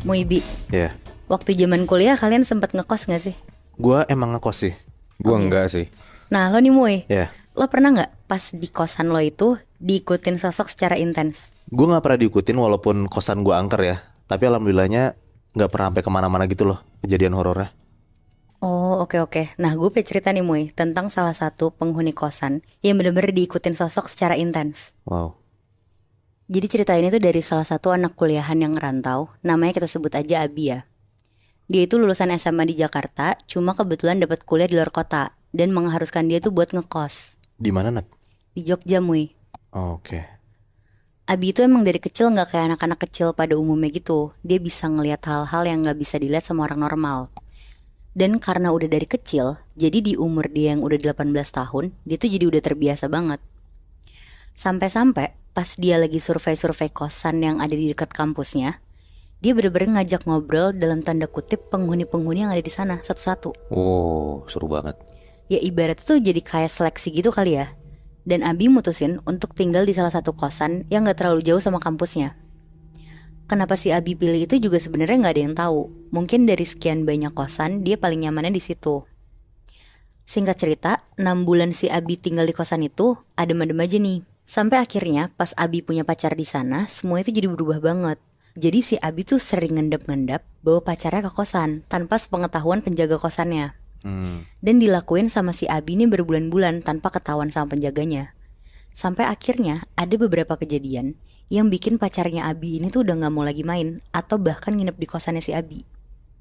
Muibi, Ya, waktu zaman kuliah kalian sempat ngekos gak sih? gua emang ngekos sih. Oh Gua gitu. enggak sih. Nah lo nih Mui, Ya, lo pernah gak pas di kosan lo itu diikutin sosok secara intens? gua nggak pernah diikutin walaupun kosan gua angker ya. Tapi alhamdulillahnya nggak pernah sampai kemana-mana gitu loh kejadian horornya. Oh oke. Nah gue pengen cerita nih Mui tentang salah satu penghuni kosan yang bener-bener diikutin sosok secara intens. Wow. Jadi cerita ini tuh dari salah satu anak kuliahan yang ngerantau, namanya kita sebut aja Abi ya. Dia itu lulusan SMA di Jakarta, cuma kebetulan dapat kuliah di luar kota dan mengharuskan dia tuh buat ngekos Di mana Nat? di Jogja Mui. Oh, oke. Abi itu emang dari kecil gak kayak anak-anak kecil pada umumnya gitu. Dia bisa ngelihat hal-hal yang gak bisa dilihat sama orang normal. Dan karena udah dari kecil, jadi di umur dia yang udah 18 tahun, dia tuh jadi udah terbiasa banget. Sampai-sampai pas dia lagi survei-survei kosan yang ada di dekat kampusnya, dia bener-bener ngajak ngobrol dalam tanda kutip penghuni-penghuni yang ada di sana satu-satu. Oh, seru banget. Ya ibaratnya tuh jadi kayak seleksi gitu kali ya. Dan Abi mutusin untuk tinggal di salah satu kosan yang gak terlalu jauh sama kampusnya. Kenapa si Abi pilih itu juga sebenarnya gak ada yang tahu. Mungkin dari sekian banyak kosan dia paling nyamannya di situ. Singkat cerita, 6 bulan si Abi tinggal di kosan itu adem-adem aja nih. Sampai akhirnya pas Abi punya pacar di sana, semua itu jadi berubah banget. Jadi si Abi tuh sering ngendap-ngendap bawa pacarnya ke kosan tanpa sepengetahuan penjaga kosannya. Dan dilakuin sama si Abi ini berbulan-bulan tanpa ketahuan sama penjaganya. Sampai akhirnya ada beberapa kejadian yang bikin pacarnya Abi ini tuh udah gak mau lagi main atau bahkan nginep di kosannya si Abi.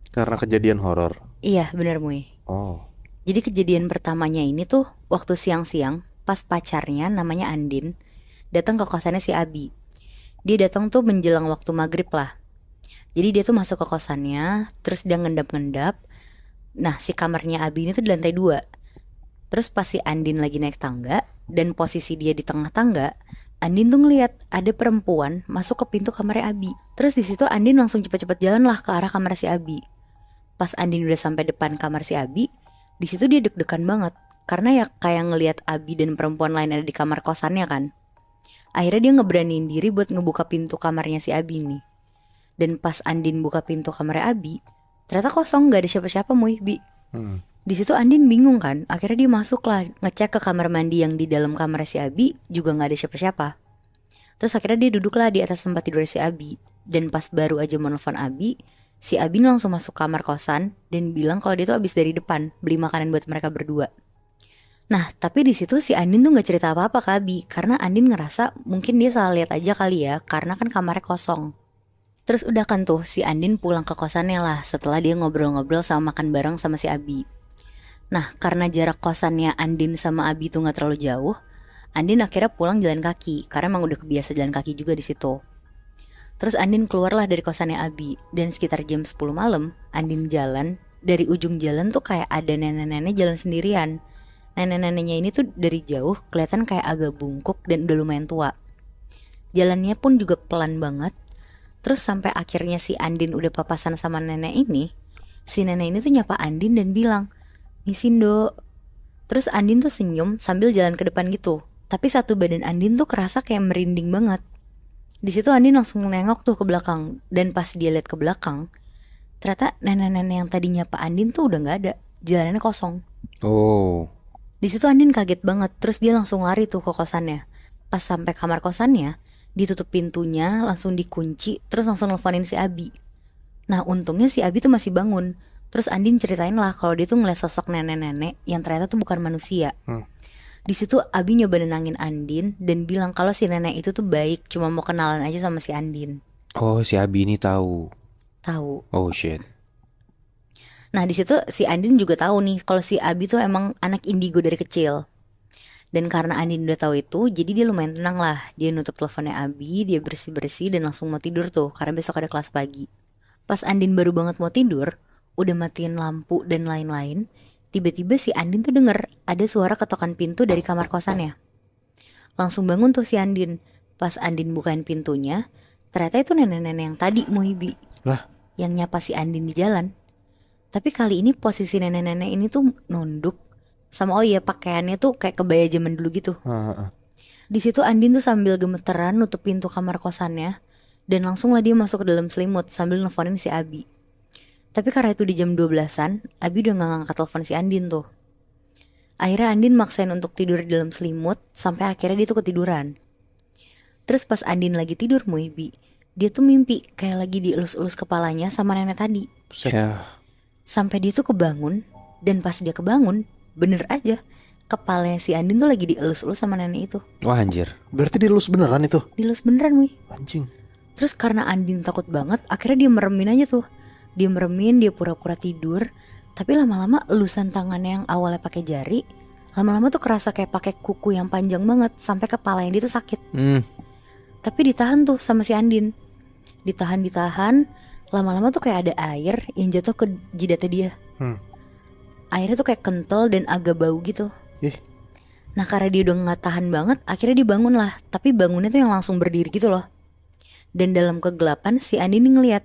Karena kejadian horor. Iya bener Mui. Oh. Jadi kejadian pertamanya ini tuh waktu siang-siang pas pacarnya namanya Andin datang ke kosannya si Abi. Dia datang tuh menjelang waktu maghrib lah. Jadi dia tuh masuk ke kosannya, terus dia ngendap-ngendap. Nah si kamarnya Abi ini tuh di lantai 2. Terus pas si Andin lagi naik tangga dan posisi dia di tengah tangga, Andin tuh ngeliat ada perempuan masuk ke pintu kamarnya Abi. Terus di situ Andin langsung cepet-cepet jalan lah ke arah kamar si Abi. Pas Andin udah sampai depan kamar si Abi, di situ dia deg-degan banget karena ya kayak ngeliat Abi dan perempuan lain ada di kamar kosannya kan. Akhirnya dia ngeberaniin diri buat ngebuka pintu kamarnya si Abi nih. Dan pas Andin buka pintu kamarnya Abi, ternyata kosong, gak ada siapa-siapa Mui Bi. Di situ Andin bingung kan, akhirnya dia masuk lah ngecek ke kamar mandi yang di dalam kamar si Abi juga nggak ada siapa-siapa. Terus akhirnya dia duduk lah di atas tempat tidur si Abi. Dan pas baru aja menelpon Abi, si Abi langsung masuk kamar kosan dan bilang kalau dia tuh abis dari depan beli makanan buat mereka berdua. Nah tapi di situ si Andin tuh nggak cerita apa-apa ke Abi karena Andin ngerasa mungkin dia salah lihat aja kali ya karena kan kamarnya kosong. Terus udah kan tuh si Andin pulang ke kosannya lah setelah dia ngobrol-ngobrol sama makan bareng sama si Abi. Nah karena jarak kosannya Andin sama Abi tuh gak terlalu jauh, Andin akhirnya pulang jalan kaki karena emang udah kebiasa jalan kaki juga di situ. Terus Andin keluarlah dari kosannya Abi dan sekitar jam 10 malam Andin jalan. Dari ujung jalan tuh kayak ada nenek-nenek jalan sendirian. Nenek-neneknya ini tuh dari jauh kelihatan kayak agak bungkuk dan udah lumayan tua. Jalannya pun juga pelan banget. Terus sampai akhirnya si Andin udah papasan sama nenek ini, si nenek ini tuh nyapa Andin dan bilang, "Misin Dok." Terus Andin tuh senyum sambil jalan ke depan gitu. Tapi satu badan Andin tuh kerasa kayak merinding banget. Di situ Andin langsung nengok tuh ke belakang. Dan pas dia lihat ke belakang, ternyata nenek-nenek yang tadi nyapa Andin tuh udah gak ada. Jalannya kosong. Oh. Di situ Andin kaget banget. Terus dia langsung lari tuh ke kosannya. Pas sampai kamar kosannya, ditutup pintunya, langsung dikunci. Terus langsung nelfonin si Abi. Nah untungnya si Abi tuh masih bangun. Terus Andin ceritain lah kalau dia tuh ngeliat sosok nenek-nenek yang ternyata tuh bukan manusia. Di situ Abi nyoba nenangin Andin dan bilang kalau si nenek itu tuh baik, cuma mau kenalan aja sama si Andin. Oh, si Abi ini tahu. Tahu. Oh shit. Nah di situ si Andin juga tahu nih kalau si Abi tuh emang anak indigo dari kecil. Dan karena Andin udah tahu itu, jadi dia lumayan tenang lah. Dia nutup teleponnya Abi, dia bersih-bersih dan langsung mau tidur tuh karena besok ada kelas pagi. Pas Andin baru banget mau tidur, udah matiin lampu dan lain-lain, tiba-tiba si Andin tuh denger ada suara ketokan pintu dari kamar kosannya. Langsung bangun tuh si Andin. Pas Andin bukain pintunya, ternyata itu nenek-nenek yang tadi Muhibi. Lah? Yang nyapa si Andin di jalan. Tapi kali ini posisi nenek-nenek ini tuh nunduk. Sama oh iya pakaiannya tuh kayak kebaya zaman dulu gitu. Di situ Andin tuh sambil gemeteran nutup pintu kamar kosannya Dan langsung lah dia masuk ke dalam selimut sambil nelfonin si Abi. Tapi karena itu di jam 12-an, Abi udah gak ngangkat telepon si Andin tuh. Akhirnya Andin maksain untuk tidur di dalam selimut sampai akhirnya dia tuh ketiduran. Terus pas Andin lagi tidur Muibi, dia tuh mimpi kayak lagi dielus-elus kepalanya sama nenek tadi. Ya. Sampai dia tuh kebangun, dan pas dia kebangun, bener aja kepalanya si Andin tuh lagi dielus-elus sama nenek itu. Wah anjir. Berarti dilus beneran itu? Dielus beneran Mui. Anjing. Terus karena Andin takut banget, akhirnya dia meremin aja tuh. Dia meremin, dia pura-pura tidur. Tapi lama-lama elusan tangannya yang awalnya pakai jari, lama-lama tuh kerasa kayak pakai kuku yang panjang banget sampai kepalanya dia tuh sakit. Tapi ditahan tuh sama si Andin. Ditahan, lama-lama tuh kayak ada air yang jatuh ke jidatnya dia. Airnya tuh kayak kental dan agak bau gitu. Nah karena dia udah gak tahan banget, akhirnya dia bangun lah. Tapi bangunnya tuh yang langsung berdiri gitu loh. Dan dalam kegelapan si Andin ngeliat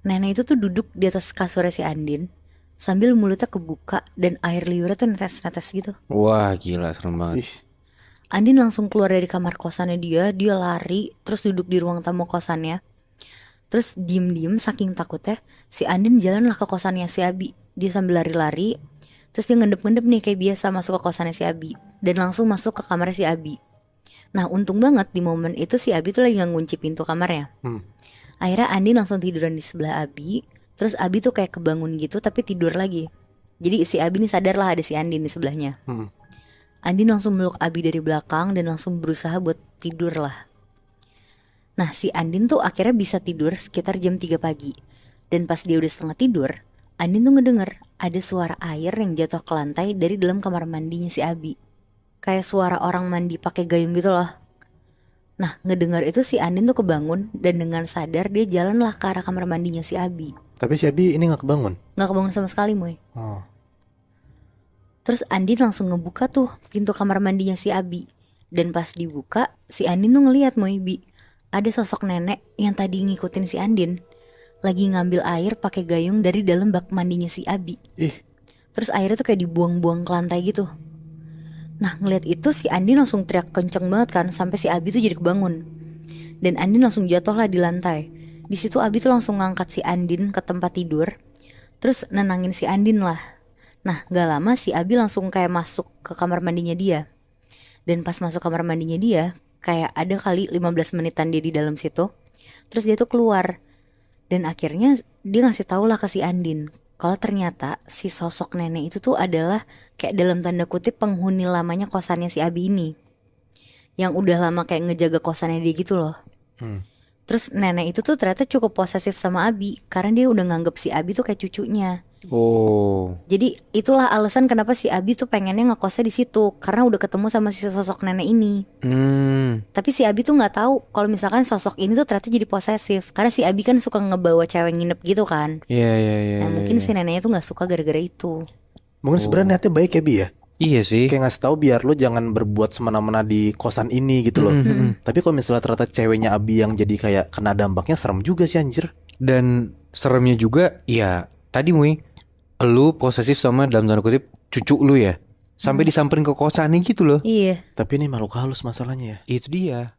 nenek itu tuh duduk di atas kasurnya si Andin sambil mulutnya kebuka dan air liurnya tuh netes-netes gitu. Wah gila serem banget. Andin langsung keluar dari kamar kosannya dia lari terus duduk di ruang tamu kosannya. Terus diem-diem saking takutnya si Andin jalan lah ke kosannya si Abi. Dia sambil lari-lari, terus dia ngendep-ngendep nih kayak biasa masuk ke kosannya si Abi dan langsung masuk ke kamarnya si Abi. Nah untung banget di momen itu si Abi tuh lagi ngunci pintu kamarnya. Akhirnya Andin langsung tiduran di sebelah Abi. Terus Abi tuh kayak kebangun gitu tapi tidur lagi. Jadi si Abi nih sadar lah ada si Andin di sebelahnya. Andin langsung meluk Abi dari belakang dan langsung berusaha buat tidur lah. Nah si Andin tuh akhirnya bisa tidur sekitar jam 3 pagi. Dan pas dia udah setengah tidur, Andin tuh ngedenger ada suara air yang jatuh ke lantai dari dalam kamar mandinya si Abi. Kayak suara orang mandi pakai gayung gitu loh. Nah ngedengar itu si Andin tuh kebangun dan dengan sadar dia jalanlah ke arah kamar mandinya si Abi. Tapi si Abi ini gak kebangun? Gak kebangun sama sekali Moy. Terus Andin langsung ngebuka tuh pintu kamar mandinya si Abi. Dan pas dibuka si Andin tuh ngeliat Moy Bi, ada sosok nenek yang tadi ngikutin si Andin lagi ngambil air pakai gayung dari dalam bak mandinya si Abi. Terus airnya tuh kayak dibuang-buang ke lantai gitu. Nah ngeliat itu si Andin langsung teriak kenceng banget kan sampai si Abi tuh jadi kebangun. Dan Andin langsung jatuh lah di lantai. Di situ Abi tuh langsung ngangkat si Andin ke tempat tidur, terus nenangin si Andin lah. Nah gak lama si Abi langsung kayak masuk ke kamar mandinya dia. Dan pas masuk kamar mandinya dia, kayak ada kali 15 menitan dia di dalam situ. Terus dia tuh keluar. Dan akhirnya dia ngasih tau lah ke si Andin kalau ternyata si sosok nenek itu tuh adalah kayak dalam tanda kutip penghuni lamanya kosannya si Abi ini, yang udah lama kayak ngejaga kosannya dia gitu loh. Terus nenek itu tuh ternyata cukup posesif sama Abi karena dia udah nganggep si Abi tuh kayak cucunya. Jadi itulah alasan kenapa si Abi tuh pengennya ngekosnya di situ karena udah ketemu sama si sosok nenek ini. Tapi si Abi tuh nggak tahu kalau misalkan sosok ini tuh ternyata jadi posesif karena si Abi kan suka ngebawa cewek nginep gitu kan. Iya. Nah mungkin si neneknya tuh nggak suka gara-gara itu. Mungkin sebenarnya niatnya baik ya Bi ya. Iya sih. Kayak ngasih tahu biar lo jangan berbuat semena-mena di kosan ini gitu loh. Tapi kalau misalnya ternyata ceweknya Abi yang jadi kayak kena dampaknya, serem juga sih anjir. Dan seremnya juga ya tadi Mui, lu posesif sama dalam tanda kutip cucu lu ya, sampai disamperin ke kosannya gitu loh. Iya. Tapi ini makhluk halus masalahnya ya. Itu dia.